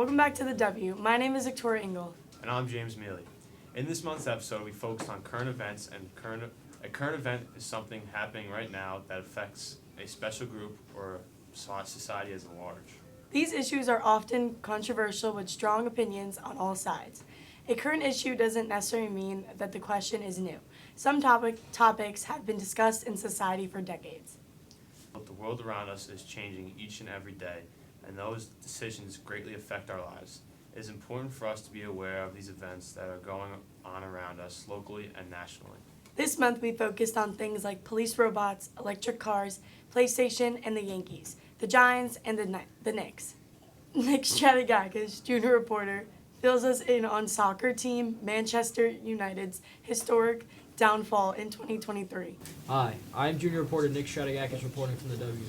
Welcome back to the W. My name is Victoria Engle. And I'm James Miele. In this month's episode, we focused on current events, and a current event is something happening right now that affects a special group or society as a large. These issues are often controversial with strong opinions on all sides. A current issue doesn't necessarily mean that the question is new. Some topics have been discussed in society for decades. The world around us is changing each and every day, and those decisions greatly affect our lives. It is important for us to be aware of these events that are going on around us locally and nationally. This month we focused on things like police robots, electric cars, PlayStation, and the Yankees, the Giants, and the Knicks. Nick Stratigakis, junior reporter, fills us in on soccer team Manchester United's historic downfall in 2023. Hi, I'm junior reporter Nick Stratigakis reporting from the W.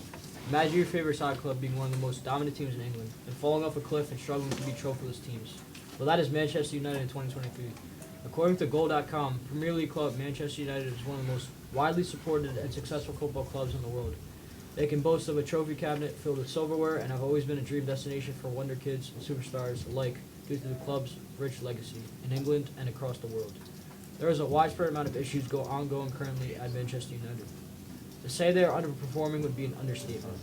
Imagine your favorite soccer club being one of the most dominant teams in England and falling off a cliff and struggling to beat trophyless teams. Well, that is Manchester United in 2023. According to Goal.com, Premier League club Manchester United is one of the most widely supported and successful football clubs in the world. They can boast of a trophy cabinet filled with silverware and have always been a dream destination for wonder kids and superstars alike due to the club's rich legacy in England and across the world. There is a widespread amount of issues ongoing currently at Manchester United. To say they are underperforming would be an understatement.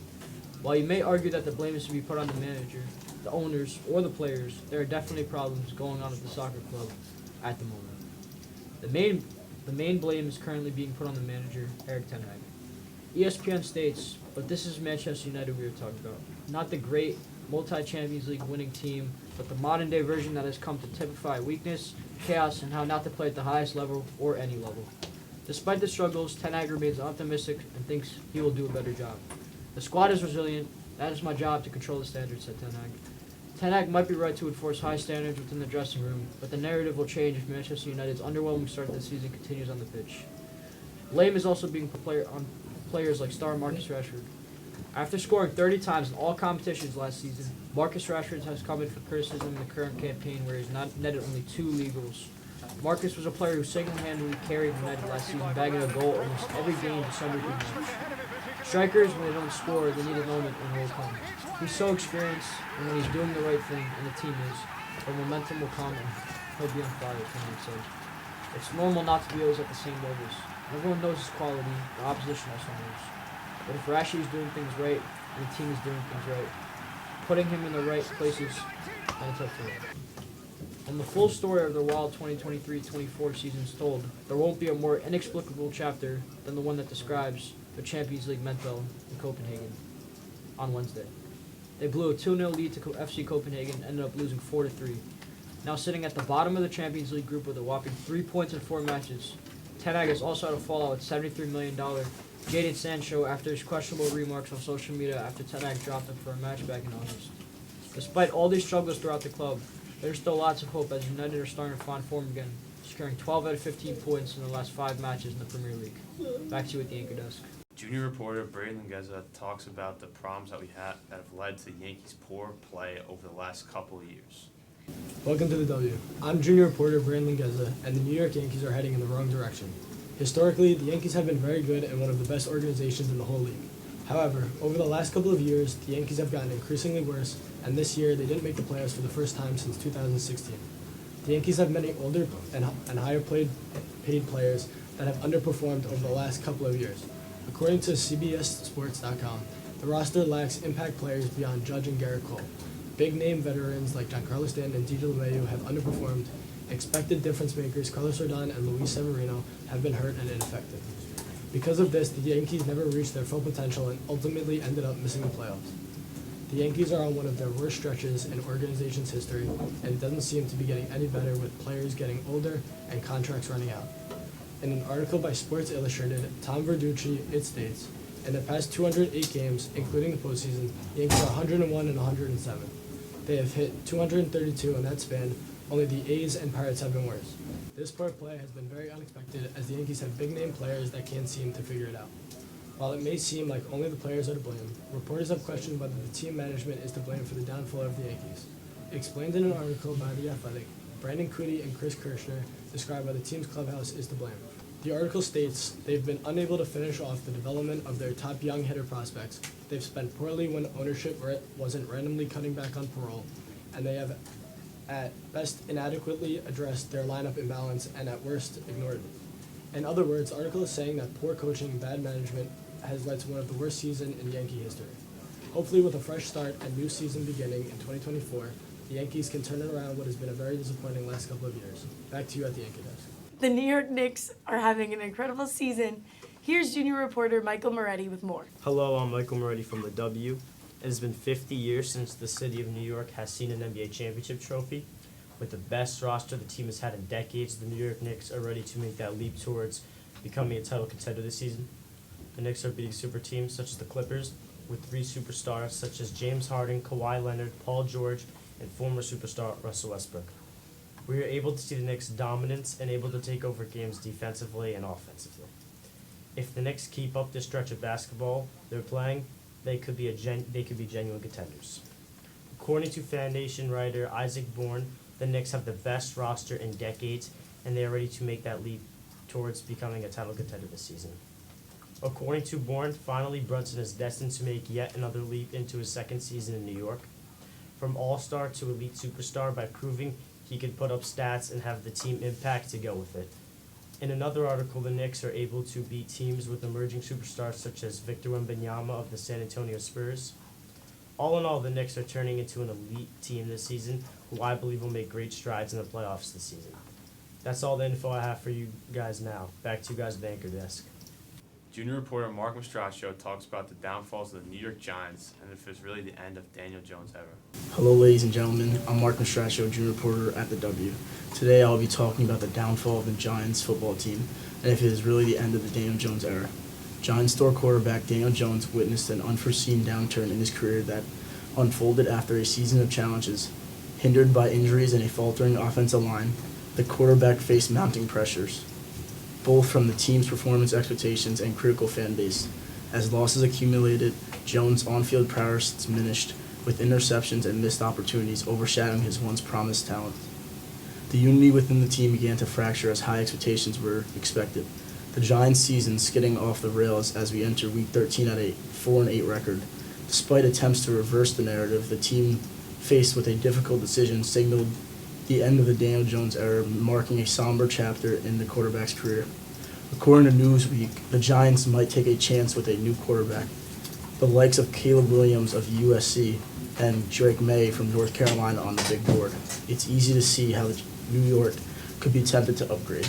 While you may argue that the blame is to be put on the manager, the owners, or the players, there are definitely problems going on at the soccer club at the moment. The main blame is currently being put on the manager, Erik ten Hag. ESPN states, but this is Manchester United we are talking about. Not the great multi-Champions League winning team, but the modern-day version that has come to typify weakness, chaos, and how not to play at the highest level or any level. Despite the struggles, ten Hag remains optimistic and thinks he will do a better job. The squad is resilient. That is my job to control the standards, said ten Hag. Ten Hag might be right to enforce high standards within the dressing room, but the narrative will change if Manchester United's underwhelming start to the season continues on the pitch. Blame is also being put on players like star Marcus Rashford. After scoring 30 times in all competitions last season, Marcus Rashford has come in for criticism in the current campaign where he's netted only 2 league goals. Marcus was a player who single-handedly carried United last season, bagging a goal almost every game December through March. Strikers, when they don't score, they need a moment when it will come. He's so experienced, and when he's doing the right thing, and the team is, the momentum will come and he'll be on fire, Kalle said. It's normal not to be always at the same levels. Everyone knows his quality, the opposition also knows. But if Rashi is doing things right, and the team is doing things right, putting him in the right places, then it's up to him. When the full story of the wild 2023-24 season is told, there won't be a more inexplicable chapter than the one that describes the Champions League mental in Copenhagen on Wednesday. They blew a 2-0 lead to FC Copenhagen and ended up losing 4-3. Now sitting at the bottom of the Champions League group with a whopping 3 points in 4 matches, ten Hag has also had a fallout with $73 million Jadon Sancho after his questionable remarks on social media after ten Hag dropped him for a match back in August. Despite all these struggles throughout the club, there's still lots of hope as United are starting to find form again, securing 12 out of 15 points in the last 5 matches in the Premier League. Back to you at the anchor desk. Junior reporter Brayden Lingeza talks about the problems that have led to the Yankees' poor play over the last couple of years. Welcome to the W. I'm junior reporter Brayden Lingeza, and the New York Yankees are heading in the wrong direction. Historically, the Yankees have been very good and one of the best organizations in the whole league. However, over the last couple of years, the Yankees have gotten increasingly worse, and this year they didn't make the playoffs for the first time since 2016. The Yankees have many older and higher paid players that have underperformed over the last couple of years. According to CBSSports.com, the roster lacks impact players beyond Judge and Garrett Cole. Big-name veterans like Giancarlo Stanton and DJ LeMahieu have underperformed. Expected difference makers Carlos Rodon and Luis Severino have been hurt and ineffective. Because of this, the Yankees never reached their full potential and ultimately ended up missing the playoffs. The Yankees are on one of their worst stretches in organization's history, and it doesn't seem to be getting any better with players getting older and contracts running out. In an article by Sports Illustrated, Tom Verducci, it states, in the past 208 games, including the postseason, the Yankees are 101 and 107. They have hit 232 in that span. Only the A's and Pirates have been worse. This poor play has been very unexpected as the Yankees have big-name players that can't seem to figure it out. While it may seem like only the players are to blame, reporters have questioned whether the team management is to blame for the downfall of the Yankees. Explained in an article by The Athletic, Brandon Cootie and Chris Kirschner describe why the team's clubhouse is to blame. The article states they've been unable to finish off the development of their top young hitter prospects. They've spent poorly when ownership wasn't randomly cutting back on parole. and they have at best inadequately addressed their lineup imbalance and at worst ignored it. In other words, the article is saying that poor coaching and bad management has led to one of the worst seasons in Yankee history. Hopefully with a fresh start and new season beginning in 2024, the Yankees can turn around what has been a very disappointing last couple of years. Back to you at the Yankee desk. The New York Knicks are having an incredible season. Here's junior reporter Michael Moretti with more. Hello, I'm Michael Moretti from the W. It has been 50 years since the city of New York has seen an NBA championship trophy. With the best roster the team has had in decades, the New York Knicks are ready to make that leap towards becoming a title contender this season. The Knicks are beating super teams such as the Clippers, with 3 superstars such as James Harden, Kawhi Leonard, Paul George, and former superstar Russell Westbrook. We are able to see the Knicks' dominance and able to take over games defensively and offensively. If the Knicks keep up this stretch of basketball they're playing, they could be genuine contenders. According to Fan Nation writer Isaac Bourne, the Knicks have the best roster in decades, and they are ready to make that leap towards becoming a title contender this season. According to Bourne, finally Brunson is destined to make yet another leap into his second season in New York. From all-star to elite superstar by proving he could put up stats and have the team impact to go with it. In another article, the Knicks are able to beat teams with emerging superstars such as Victor Wembanyama of the San Antonio Spurs. All in all, the Knicks are turning into an elite team this season, who I believe will make great strides in the playoffs this season. That's all the info I have for you guys now. Back to you guys at the anchor desk. Junior reporter Mark Mastracchio talks about the downfalls of the New York Giants and if it's really the end of Daniel Jones' era. Hello, ladies and gentlemen. I'm Mark Mastracchio, junior reporter at the W. Today I'll be talking about the downfall of the Giants football team and if it is really the end of the Daniel Jones era. Giants star quarterback Daniel Jones witnessed an unforeseen downturn in his career that unfolded after a season of challenges. Hindered by injuries and a faltering offensive line, the quarterback faced mounting pressures, both from the team's performance expectations and critical fan base. As losses accumulated, Jones' on-field prowess diminished, with interceptions and missed opportunities overshadowing his once promised talent. The unity within the team began to fracture as high expectations were expected. The Giants' season skidding off the rails as we enter Week 13 at a 4-8 record. Despite attempts to reverse the narrative, the team, faced with a difficult decision, signaled the end of the Daniel Jones era, marking a somber chapter in the quarterback's career. According to Newsweek, the Giants might take a chance with a new quarterback. The likes of Caleb Williams of USC and Drake May from North Carolina on the big board. It's easy to see how New York could be tempted to upgrade.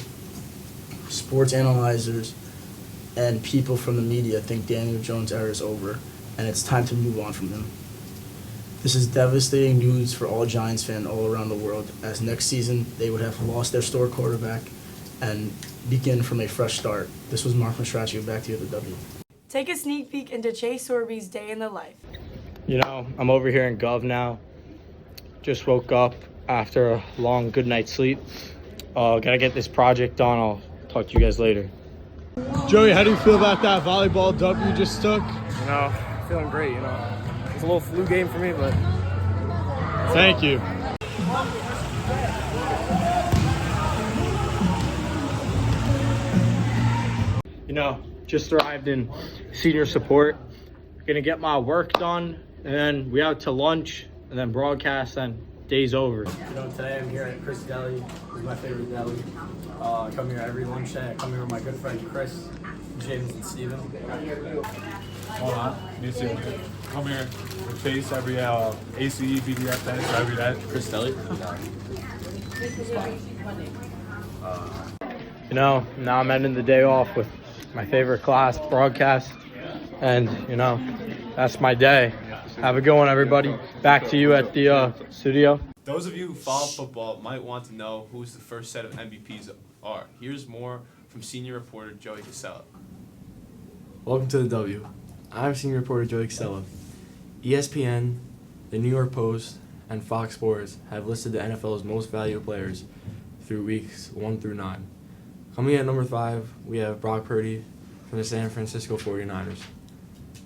Sports analyzers and people from the media think Daniel Jones' era is over, and it's time to move on from him. This is devastating news for all Giants fans all around the world, as next season they would have lost their star quarterback and begin from a fresh start. This was Mark Mastracchio, back to you at the W. Take a sneak peek into Chase Sorby's day in the life. You know, I'm over here in Gov now. Just woke up after a long good night's sleep. Gotta get this project done. I'll talk to you guys later. Joey, how do you feel about that volleyball dub you just took? You know, feeling great, you know. It's a little flu game for me, but... Thank you. You know, just arrived in senior support. Gonna get my work done, and then we out to lunch, and then broadcast, and day's over. You know, today I'm here at Chris Deli. This is my favorite deli. I come here every lunch day. I come here with my good friend Chris, James, and Steven. Hold on, me too. Come here and face every ACE, BDF day, so every day. Chris Deli. You know, now I'm ending the day off with my favorite class, broadcast, and, you know, that's my day. Have a good one, everybody. Back to you at the studio. Those of you who follow football might want to know who's the first set of MVPs are. Here's more from senior reporter Joey Casella. Welcome to the W. I'm senior reporter Joey Casella. ESPN, the New York Post, and Fox Sports have listed the NFL's most valuable players through weeks 1 through 9. Coming at number 5, we have Brock Purdy from the San Francisco 49ers.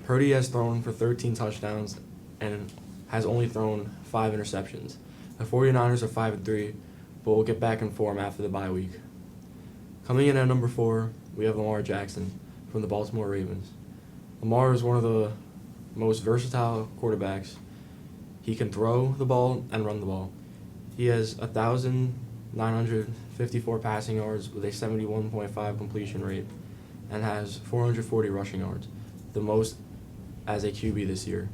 Purdy has thrown for 13 touchdowns and has only thrown 5 interceptions. The 49ers are 5-3, but will get back in form after the bye week. Coming in at number 4, we have Lamar Jackson from the Baltimore Ravens. Lamar is one of the most versatile quarterbacks. He can throw the ball and run the ball. He has 1,954 passing yards with a 71.5 completion rate and has 440 rushing yards, the most as a QB this year.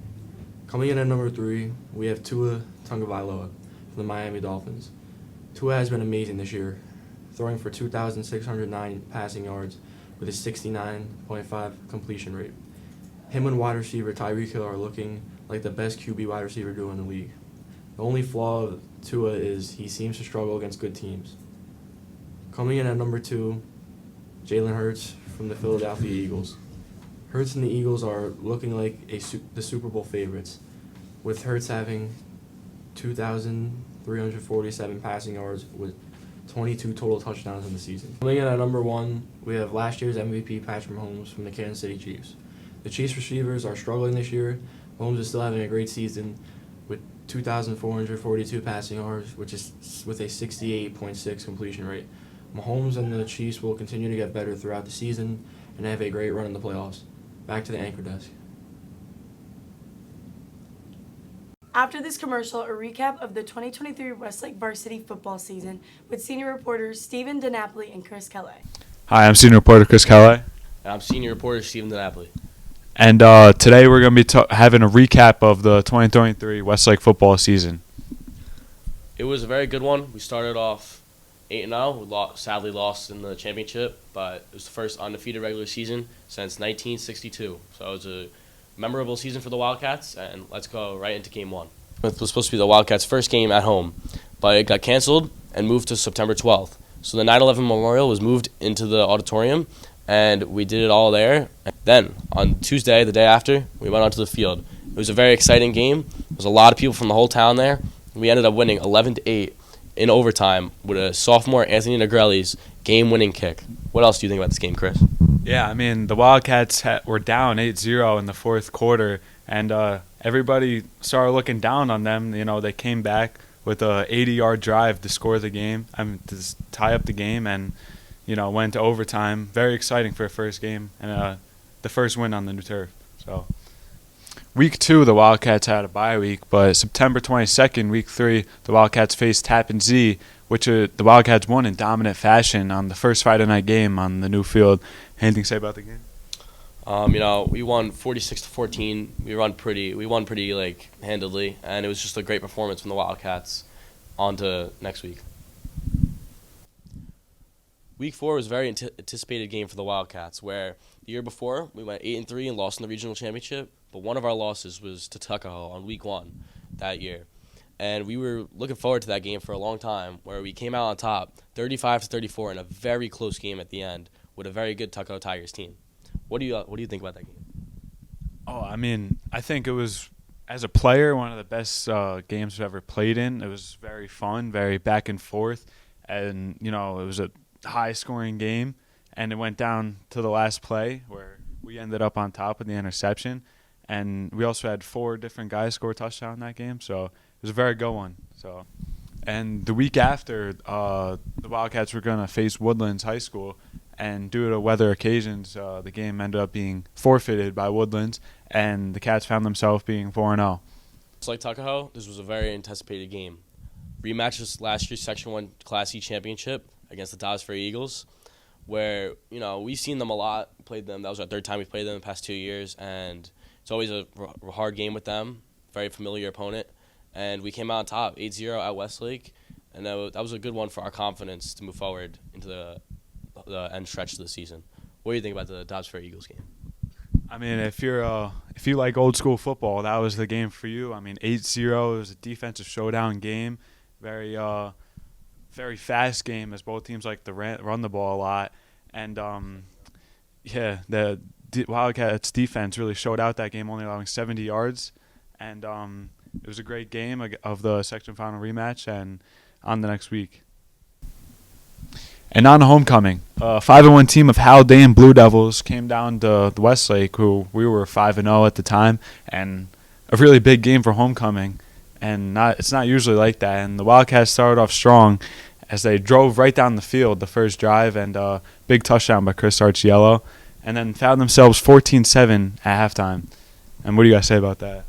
Coming in at number 3, we have Tua Tagovailoa from the Miami Dolphins. Tua has been amazing this year, throwing for 2,609 passing yards with a 69.5 completion rate. Him and wide receiver Tyreek Hill are looking like the best QB wide receiver duo in the league. The only flaw of Tua is he seems to struggle against good teams. Coming in at number 2, Jalen Hurts from the Philadelphia Eagles. Hurts and the Eagles are looking like the Super Bowl favorites, with Hurts having 2,347 passing yards with 22 total touchdowns in the season. Coming in at number 1, we have last year's MVP Patrick Mahomes from the Kansas City Chiefs. The Chiefs receivers are struggling this year. Mahomes is still having a great season with 2,442 passing yards, which is with a 68.6 completion rate. Mahomes and the Chiefs will continue to get better throughout the season and have a great run in the playoffs. Back to the anchor desk. After this commercial, a recap of the 2023 Westlake varsity football season with senior reporters Stephen DiNapoli and Chris Kalle. Hi, I'm senior reporter Chris Kalle. And I'm senior reporter Stephen DiNapoli. And today we're going to be having a recap of the 2023 Westlake football season. It was a very good one. We started off 8-0. We sadly lost in the championship, but it was the first undefeated regular season since 1962. So it was a memorable season for the Wildcats, and let's go right into Game 1. It was supposed to be the Wildcats' first game at home, but it got canceled and moved to September 12th. So the 9/11 Memorial was moved into the auditorium, and we did it all there. Then, on Tuesday, the day after, we went onto the field. It was a very exciting game. There was a lot of people from the whole town there. We ended up winning 11-8 in overtime with a sophomore Anthony Negrelli's game-winning kick. What else do you think about this game, Chris? Yeah, I mean, the Wildcats were down 8-0 in the fourth quarter, and everybody started looking down on them. You know, they came back with a 80-yard drive to score the game, to tie up the game, and, you know, went to overtime. Very exciting for a first game, and the first win on the new turf. So, Week 2, the Wildcats had a bye week, but September 22nd, Week 3, the Wildcats faced Tappan Zee, which the Wildcats won in dominant fashion on the first Friday night game on the new field. Anything to say about the game? You know, we won 46-14. We won pretty like handedly, and it was just a great performance from the Wildcats. On to next week. Week 4 was a very anticipated game for the Wildcats, where the year before we went 8-3 and lost in the regional championship, but one of our losses was to Tuckahoe on Week 1 that year. And we were looking forward to that game for a long time, where we came out on top 35-34 in a very close game at the end with a very good Tuckahoe Tigers team. What do you think about that game? Oh, I mean, I think it was, as a player, one of the best games I've ever played in. It was very fun, very back and forth, and, you know, it was a high-scoring game, and it went down to the last play where we ended up on top with the interception, and we also had 4 different guys score a touchdown in that game, so it was a very good one. So, and the week after, the Wildcats were going to face Woodlands High School, and due to weather occasions, the game ended up being forfeited by Woodlands, and the Cats found themselves being 4-0. It's like Tuckahoe, this was a very anticipated game. Rematch was last year's Section 1 Class E championship against the Dobbs Ferry Eagles, where, you know, we've seen them a lot, played them. That was our 3rd time we played them in the past 2 years, and it's always a hard game with them, very familiar opponent. And we came out on top, 8-0 at Westlake, and that was a good one for our confidence to move forward into the end stretch of the season. What do you think about the Dobbs Ferry Eagles game? I mean, if you like old school football, that was the game for you. I mean, 8-0, it was a defensive showdown game, very fast game, as both teams like to run the ball a lot. And, the Wildcats defense really showed out that game, only allowing 70 yards. And it was a great game of the section final rematch, and on the next week. And on homecoming, a 5-1 team of Haldane Blue Devils came down to the Westlake, who we were 5-0 at the time, and a really big game for homecoming. And it's not usually like that. And the Wildcats started off strong as they drove right down the field the first drive, and a big touchdown by Chris Archiello, and then found themselves 14-7 at halftime. And what do you guys say about that?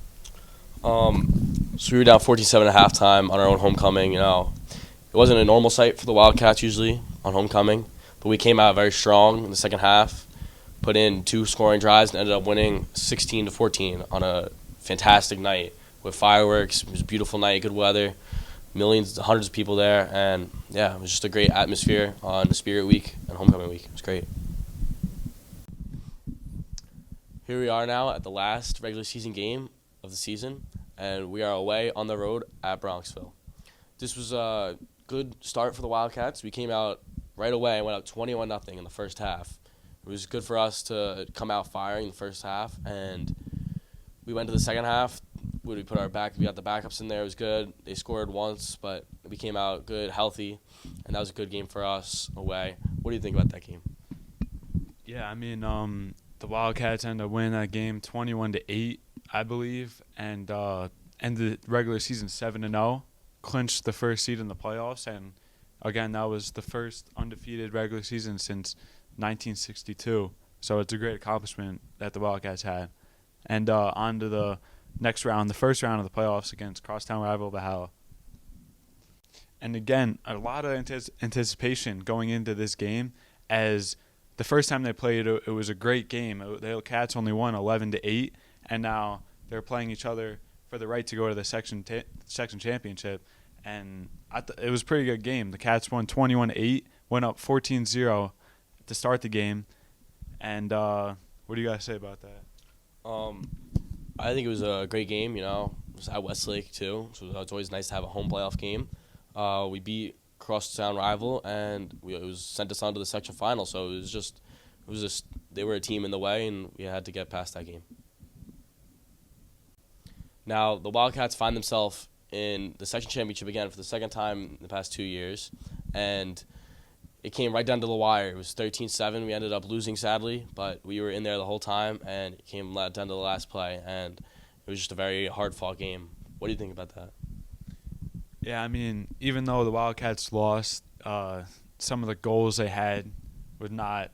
So we were down 14-7 at halftime on our own homecoming. You know, it wasn't a normal sight for the Wildcats usually on homecoming, but we came out very strong in the second half, put in 2 scoring drives, and ended up winning 16-14 on a fantastic night with fireworks. It was a beautiful night, good weather, millions, hundreds of people there, and yeah, it was just a great atmosphere on the Spirit Week and Homecoming Week. It was great. Here we are now at the last regular season game of the season, and we are away on the road at Bronxville. This was a good start for the Wildcats. We came out right away and went up 21-0 in the first half. It was good for us to come out firing in the first half, and we went to the second half. We got the backups in there. It was good. They scored once, but we came out good, healthy, and that was a good game for us away. What do you think about that game? Yeah, I mean, the Wildcats ended up winning that game 21-8, I believe, and ended the regular season 7-0, clinched the first seed in the playoffs, and again, that was the first undefeated regular season since 1962. So it's a great accomplishment that the Wildcats had. And on to the next round, the first round of the playoffs against crosstown rival Valhalla. And again, a lot of anticipation going into this game, as the first time they played, it was a great game. The Cats only won 11-8, and now they're playing each other for the right to go to the section championship. And it was a pretty good game. The Cats won 21-8, went up 14-0 to start the game. And what do you guys say about that? I think it was a great game. You know, it was at Westlake too, so it's always nice to have a home playoff game. We beat crosstown rival, and it was sent us on to the section final. So it was just they were a team in the way, and we had to get past that game. Now the Wildcats find themselves in the section championship again for the second time in the past 2 years, and it came right down to the wire. It was 13-7. We ended up losing, sadly, but we were in there the whole time, and it came down to the last play, and it was just a very hard-fought game. What do you think about that? Yeah, I mean, even though the Wildcats lost, some of the goals they had were not,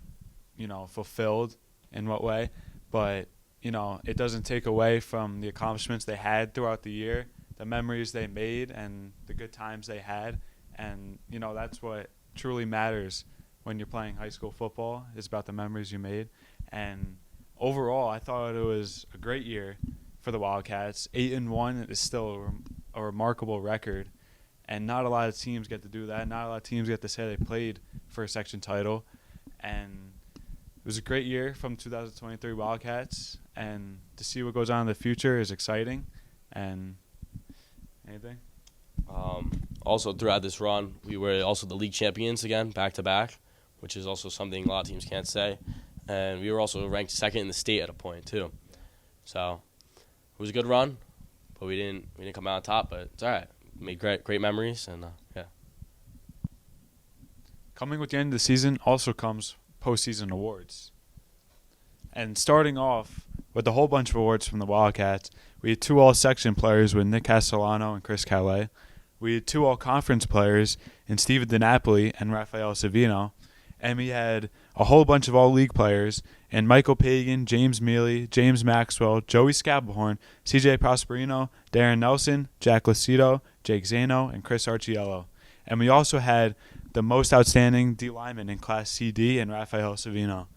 fulfilled in what way, but, it doesn't take away from the accomplishments they had throughout the year, the memories they made, and the good times they had, and, that's what truly matters when you're playing high school football. It's about the memories you made. And overall, I thought it was a great year for the Wildcats. 8-1 is still a remarkable record, and not a lot of teams get to do that. Not a lot of teams get to say they played for a section title. And it was a great year from 2023 Wildcats, and to see what goes on in the future is exciting. And anything? Also, throughout this run, we were also the league champions again, back-to-back, which is also something a lot of teams can't say. And we were also ranked second in the state at a point, too. So it was a good run, but we didn't come out on top, but it's all right. We made great memories, and yeah. Coming with the end of the season also comes postseason awards. And starting off with a whole bunch of awards from the Wildcats, we had 2 all-section players with Nick Castellano and Chris Kalle. We had 2 all-conference players in Steven DiNapoli and Rafael Savino. And we had a whole bunch of all-league players in Michael Pagan, James Miele, James Maxwell, Joey Scabahorn, CJ Prosperino, Darren Nelson, Jack Lucido, Jake Zano, and Chris Archiello. And we also had the most outstanding D lineman in Class CD and Rafael Savino.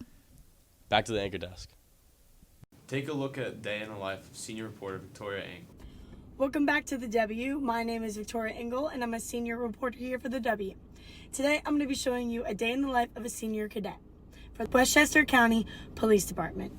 Back to the anchor desk. Take a look at Day in the Life of senior reporter Victoria Engle. Welcome back to the W. My name is Victoria Engle, and I'm a senior reporter here for the W. Today, I'm going to be showing you a day in the life of a senior cadet for the Westchester County Police Department.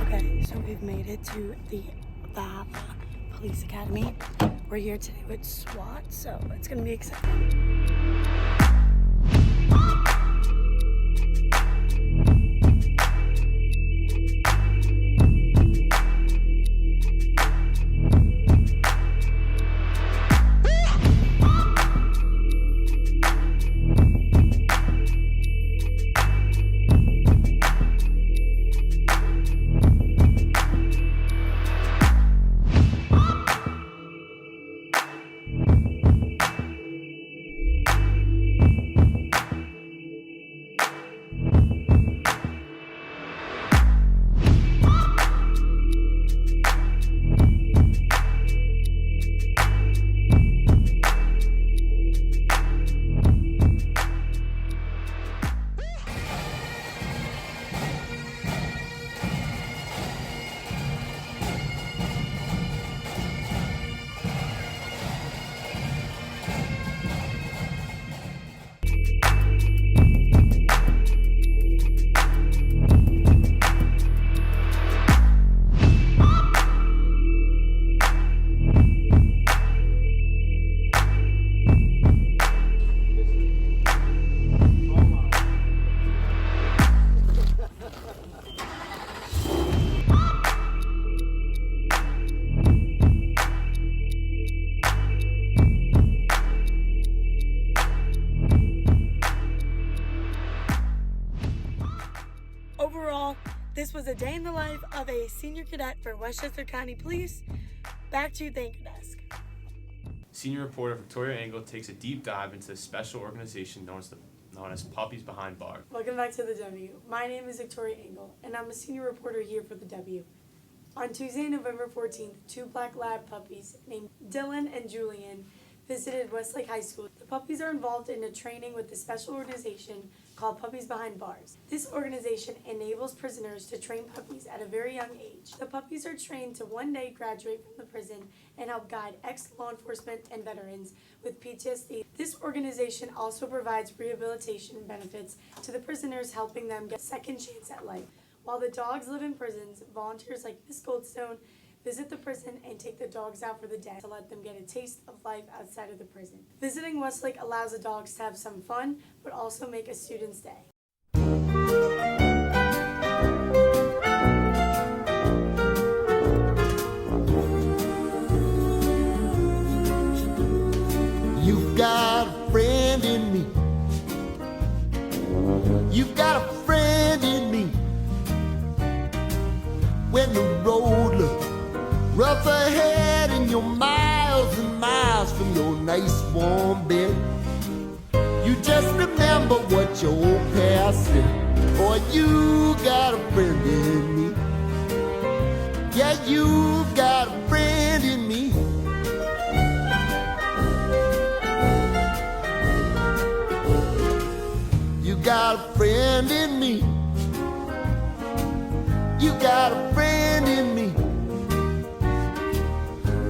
Okay, so we've made it to the Police Academy. We're here today with SWAT, so it's going to be exciting. a day in the life of a senior cadet for Westchester County Police. Back to the anchor desk. Senior reporter Victoria Engle takes a deep dive into a special organization known as Puppies Behind Bars. Welcome back to the W. My name is Victoria Engle, and I'm a senior reporter here for the W. On Tuesday, November 14th, two black lab puppies named Dylan and Julian visited Westlake High School. The puppies are involved in a training with a special organization called Puppies Behind Bars. This organization enables prisoners to train puppies at a very young age. The puppies are trained to one day graduate from the prison and help guide ex-law enforcement and veterans with PTSD. This organization also provides rehabilitation benefits to the prisoners, helping them get a second chance at life. While the dogs live in prisons, volunteers like Miss Goldstone visit the prison and take the dogs out for the day to let them get a taste of life outside of the prison. Visiting Westlake allows the dogs to have some fun, but also make a student's day. You've got a friend in me. You've got a friend in me. When the road looks rough ahead and you're miles and miles from your nice warm bed, you just remember what your old past said. Boy, you got a friend in me. Yeah, you got a friend in me. You got a friend in me. You got a friend in me.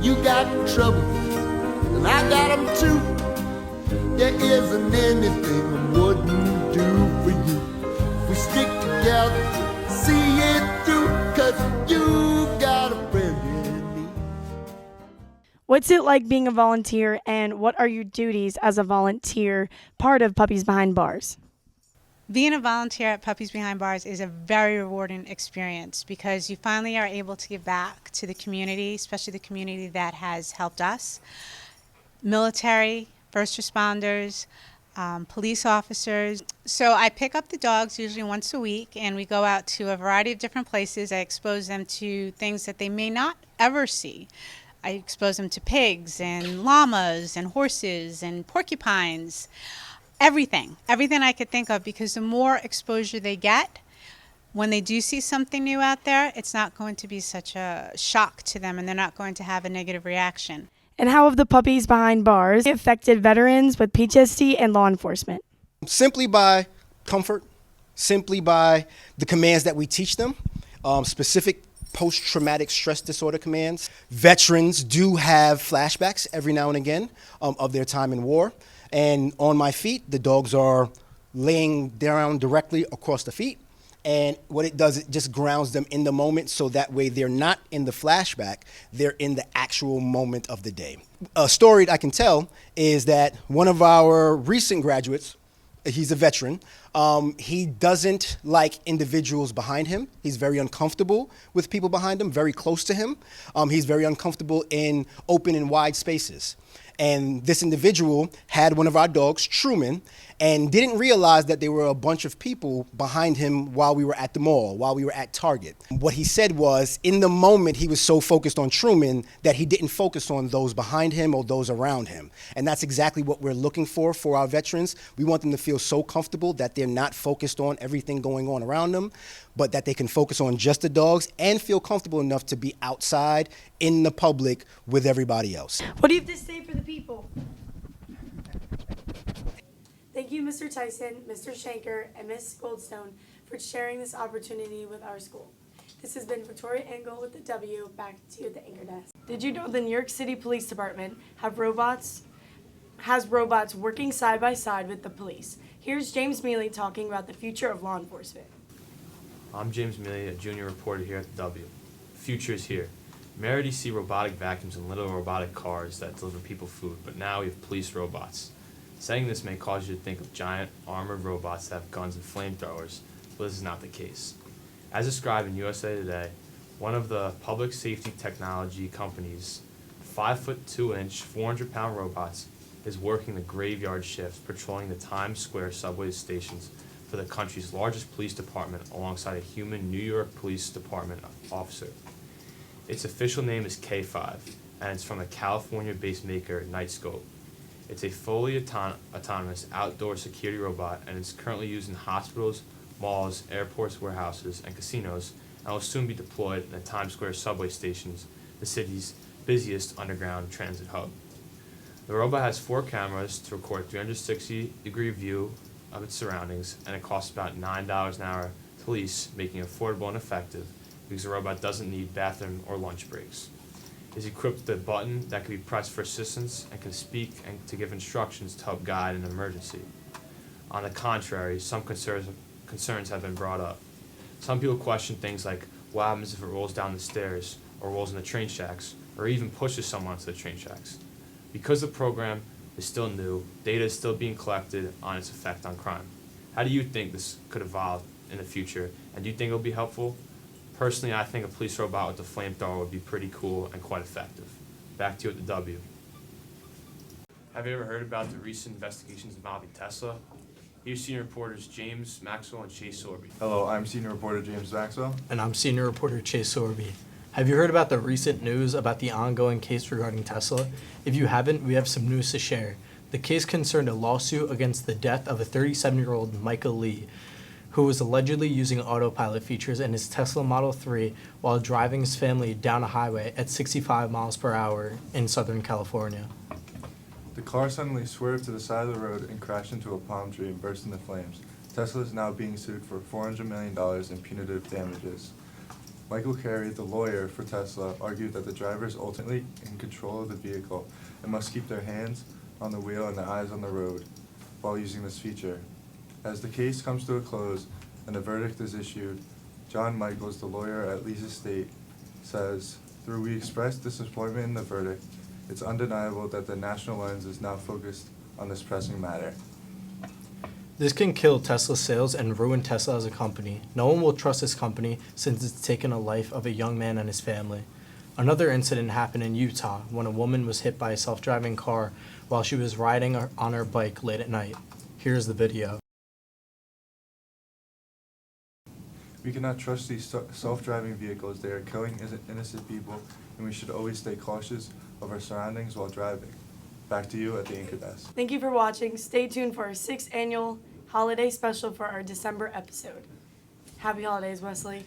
You got trouble, and I got them too. There isn't anything I wouldn't do for you. We stick together, see it through, 'cause you got a friend in me. What's it like being a volunteer, and what are your duties as a volunteer part of Puppies Behind Bars? Being a volunteer at Puppies Behind Bars is a very rewarding experience because you finally are able to give back to the community, especially the community that has helped us. Military, first responders, police officers. So I pick up the dogs usually once a week and we go out to a variety of different places. I expose them to things that they may not ever see. I expose them to pigs and llamas and horses and porcupines. Everything I could think of, because the more exposure they get, when they do see something new out there, it's not going to be such a shock to them and they're not going to have a negative reaction. And how have the Puppies Behind Bars affected veterans with PTSD and law enforcement? Simply by comfort, simply by the commands that we teach them, specific post-traumatic stress disorder commands. Veterans do have flashbacks every now and again of their time in war. And on my feet, the dogs are laying down directly across the feet. And what it does, it just grounds them in the moment, so that way they're not in the flashback, they're in the actual moment of the day. A story I can tell is that one of our recent graduates, he's a veteran, he doesn't like individuals behind him. He's very uncomfortable with people behind him, very close to him. He's very uncomfortable in open and wide spaces. And this individual had one of our dogs, Truman, and didn't realize that there were a bunch of people behind him while we were at the mall, while we were at Target. What he said was, in the moment, he was so focused on Truman that he didn't focus on those behind him or those around him. And that's exactly what we're looking for our veterans. We want them to feel so comfortable that they're not focused on everything going on around them, but that they can focus on just the dogs and feel comfortable enough to be outside in the public with everybody else. What do you have to say for the people? Thank you, Mr. Tyson, Mr. Shanker, and Ms. Goldstone for sharing this opportunity with our school. This has been Victoria Engle with the W. Back to you at the anchor desk. Did you know the New York City Police Department has robots working side by side with the police? Here's James Miele talking about the future of law enforcement. I'm James Miele, a junior reporter here at the W. The future is here. You may already see robotic vacuums and little robotic cars that deliver people food, but now we have police robots. Saying this may cause you to think of giant armored robots that have guns and flamethrowers, but this is not the case. As described in USA Today, one of the public safety technology companies, 5'2", 400-pound robots, is working the graveyard shifts, patrolling the Times Square subway stations for the country's largest police department alongside a human New York Police Department officer. Its official name is K5, and it's from a California-based maker, Nightscope. It's a fully autonomous outdoor security robot, and it's currently used in hospitals, malls, airports, warehouses, and casinos, and will soon be deployed in the Times Square subway stations, the city's busiest underground transit hub. The robot has 4 cameras to record 360-degree view of its surroundings, and it costs about $9 an hour to lease, making it affordable and effective because the robot doesn't need bathroom or lunch breaks. It's equipped with a button that can be pressed for assistance and can speak and to give instructions to help guide in an emergency. On the contrary, some concerns have been brought up. Some people question things like what happens if it rolls down the stairs, or rolls in the train tracks, or even pushes someone into the train tracks. Because the program is still new, data is still being collected on its effect on crime. How do you think this could evolve in the future, and do you think it will be helpful? Personally, I think a police robot with a flamethrower would be pretty cool and quite effective. Back to you at the W. Have you ever heard about the recent investigations involving Tesla? Here's senior reporters James, Maxwell, and Chase Sorby. Hello, I'm senior reporter James Maxwell. And I'm senior reporter Chase Sorby. Have you heard about the recent news about the ongoing case regarding Tesla? If you haven't, we have some news to share. The case concerned a lawsuit against the death of a 37-year-old Michael Lee, who was allegedly using autopilot features in his Tesla Model 3 while driving his family down a highway at 65 miles per hour in Southern California. The car suddenly swerved to the side of the road and crashed into a palm tree and burst into flames. Tesla is now being sued for $400 million in punitive damages. Michael Carey, the lawyer for Tesla, argued that the driver is ultimately in control of the vehicle and must keep their hands on the wheel and their eyes on the road while using this feature. As the case comes to a close and a verdict is issued, John Michaels, the lawyer at Lee's estate, says, "Though we express disappointment in the verdict, it's undeniable that the national lens is now focused on this pressing matter." This can kill Tesla sales and ruin Tesla as a company. No one will trust this company since it's taken a life of a young man and his family. Another incident happened in Utah when a woman was hit by a self-driving car while she was riding on her bike late at night. Here's the video. We cannot trust these self-driving vehicles. They are killing innocent people, and we should always stay cautious of our surroundings while driving. Back to you at the anchor desk. Thank you for watching. Stay tuned for our 6th annual holiday special for our December episode. Happy holidays, Westlake.